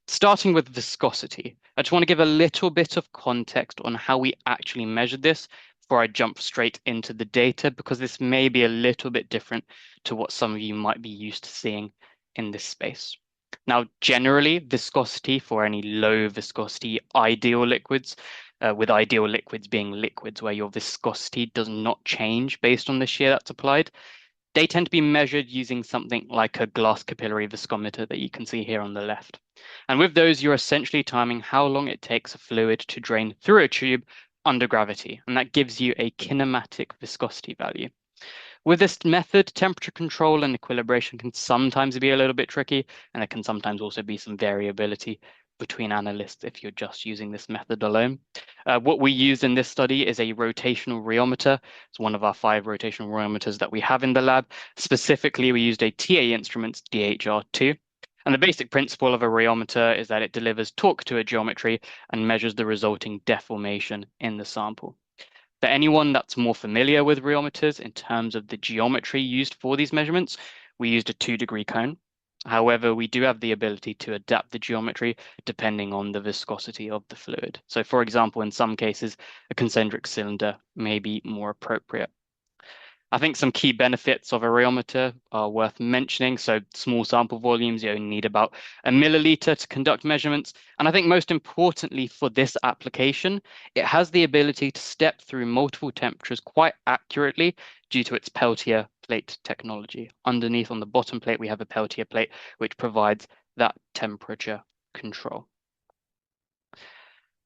Starting with viscosity, I just want to give a little bit of context on how we actually measured this before I jump straight into the data, because this may be a little bit different to what some of you might be used to seeing in this space. Now, generally, viscosity for any low viscosity ideal liquids, with ideal liquids being liquids where your viscosity does not change based on the shear that's applied, they tend to be measured using something like a glass capillary viscometer that you can see here on the left. And with those, you're essentially timing how long it takes a fluid to drain through a tube under gravity, and that gives you a kinematic viscosity value. With this method, temperature control and equilibration can sometimes be a little bit tricky, and there can sometimes also be some variability between analysts if you're just using this method alone. What we used in this study is a rotational rheometer. It's one of our 5 rotational rheometers that we have in the lab. Specifically, we used a TA Instruments DHR2. And the basic principle of a rheometer is that it delivers torque to a geometry and measures the resulting deformation in the sample. For anyone that's more familiar with rheometers in terms of the geometry used for these measurements, we used a 2-degree cone. However, we do have the ability to adapt the geometry depending on the viscosity of the fluid. So for example, in some cases, a concentric cylinder may be more appropriate. I think some key benefits of a rheometer are worth mentioning. So small sample volumes, you only need about a milliliter to conduct measurements. And I think most importantly for this application, it has the ability to step through multiple temperatures quite accurately due to its Peltier plate technology. Underneath on the bottom plate, we have a Peltier plate, which provides that temperature control.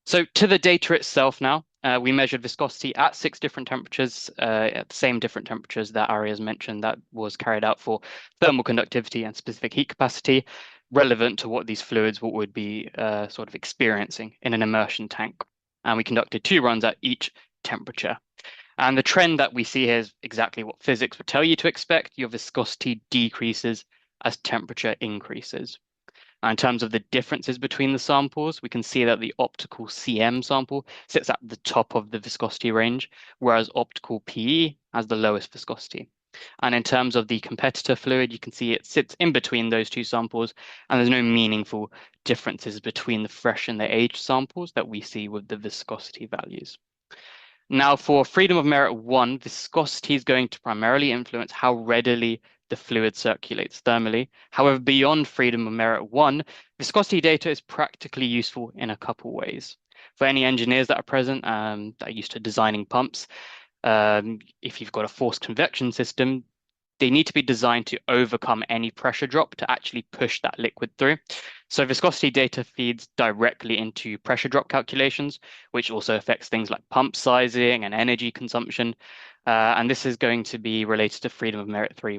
So to the data itself now, we measured viscosity at 6 different temperatures, at the same different temperatures that Ari has mentioned that was carried out for thermal conductivity and specific heat capacity, relevant to what these fluids would be sort of experiencing in an immersion tank. And we conducted 2 runs at each temperature. And the trend that we see here is exactly what physics would tell you to expect. Your viscosity decreases as temperature increases. In terms of the differences between the samples, we can see that the optical CM sample sits at the top of the viscosity range, whereas optical PE has the lowest viscosity. And in terms of the competitor fluid, you can see it sits in between those 2 samples, and there's no meaningful differences between the fresh and the aged samples that we see with the viscosity values. Now, for freedom of merit 1, viscosity is going to primarily influence how readily the fluid circulates thermally. However, beyond freedom of merit 1, viscosity data is practically useful in a couple ways. For any engineers that are present that are used to designing pumps, if you've got a forced convection system, they need to be designed to overcome any pressure drop to actually push that liquid through. So viscosity data feeds directly into pressure drop calculations, which also affects things like pump sizing and energy consumption. And this is going to be related to freedom of merit 3.